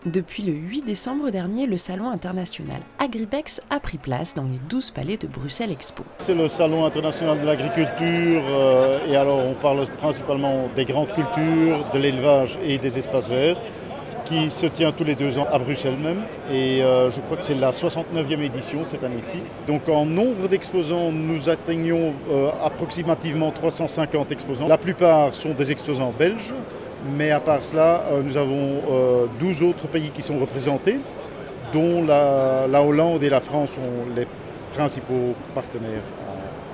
Depuis le 8 décembre dernier, le salon international Agribex a pris place dans les 12 palais de Bruxelles Expo. C'est le salon international de l'agriculture et alors on parle principalement des grandes cultures, de l'élevage et des espaces verts qui se tient tous les 2 ans à Bruxelles même et je crois que c'est la 69e édition cette année-ci. Donc en nombre d'exposants, nous atteignons approximativement 350 exposants. La plupart sont des exposants belges. Mais à part cela, nous avons 12 autres pays qui sont représentés, dont la Hollande et la France sont les principaux partenaires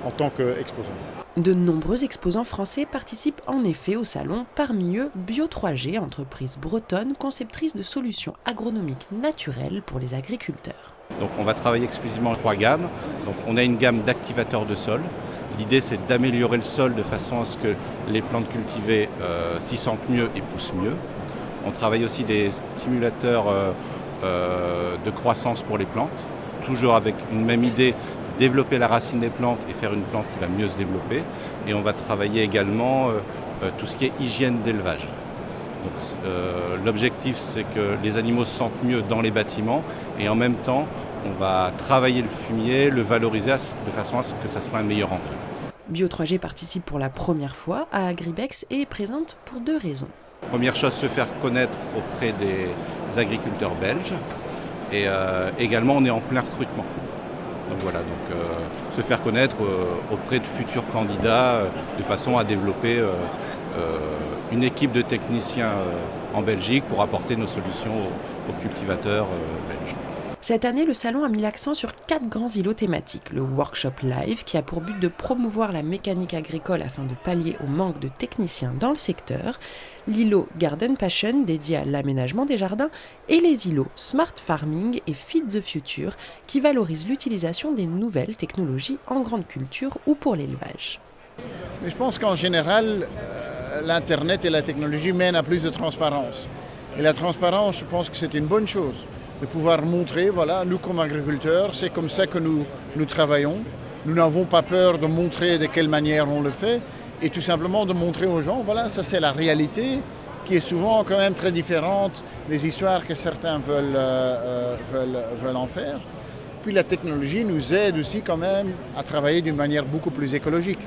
en tant qu'exposants. De nombreux exposants français participent en effet au salon, parmi eux Bio3G, entreprise bretonne conceptrice de solutions agronomiques naturelles pour les agriculteurs. Donc on va travailler exclusivement 3 gammes. Donc on a une gamme d'activateurs de sol. L'idée c'est d'améliorer le sol de façon à ce que les plantes cultivées s'y sentent mieux et poussent mieux. On travaille aussi des stimulateurs de croissance pour les plantes, toujours avec une même idée, développer la racine des plantes et faire une plante qui va mieux se développer. Et on va travailler également tout ce qui est hygiène d'élevage. Donc, l'objectif c'est que les animaux se sentent mieux dans les bâtiments et en même temps on va travailler le fumier, le valoriser de façon à ce que ça soit un meilleur engrais. Bio3G participe pour la première fois à Agribex et est présente pour 2 raisons. Première chose, se faire connaître auprès des agriculteurs belges et également on est en plein recrutement. Donc voilà, se faire connaître auprès de futurs candidats de façon à développer une équipe de techniciens en Belgique pour apporter nos solutions aux cultivateurs belges. Cette année, le salon a mis l'accent sur 4 grands îlots thématiques. Le workshop live, qui a pour but de promouvoir la mécanique agricole afin de pallier au manque de techniciens dans le secteur. L'îlot Garden Passion, dédié à l'aménagement des jardins. Et les îlots Smart Farming et Feed the Future, qui valorisent l'utilisation des nouvelles technologies en grande culture ou pour l'élevage. Mais je pense qu'en général, l'Internet et la technologie mènent à plus de transparence. Et la transparence, je pense que c'est une bonne chose. De pouvoir montrer, voilà, nous comme agriculteurs, c'est comme ça que nous travaillons. Nous n'avons pas peur de montrer de quelle manière on le fait et tout simplement de montrer aux gens, voilà, ça c'est la réalité qui est souvent quand même très différente des histoires que certains veulent en faire. Puis la technologie nous aide aussi quand même à travailler d'une manière beaucoup plus écologique.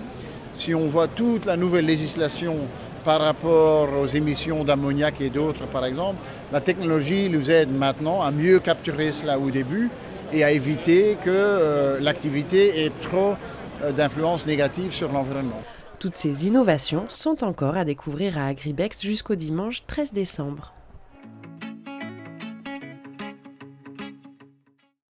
Si on voit toute la nouvelle législation par rapport aux émissions d'ammoniac et d'autres, par exemple, la technologie nous aide maintenant à mieux capturer cela au début et à éviter que l'activité ait trop d'influence négative sur l'environnement. Toutes ces innovations sont encore à découvrir à Agribex jusqu'au dimanche 13 décembre.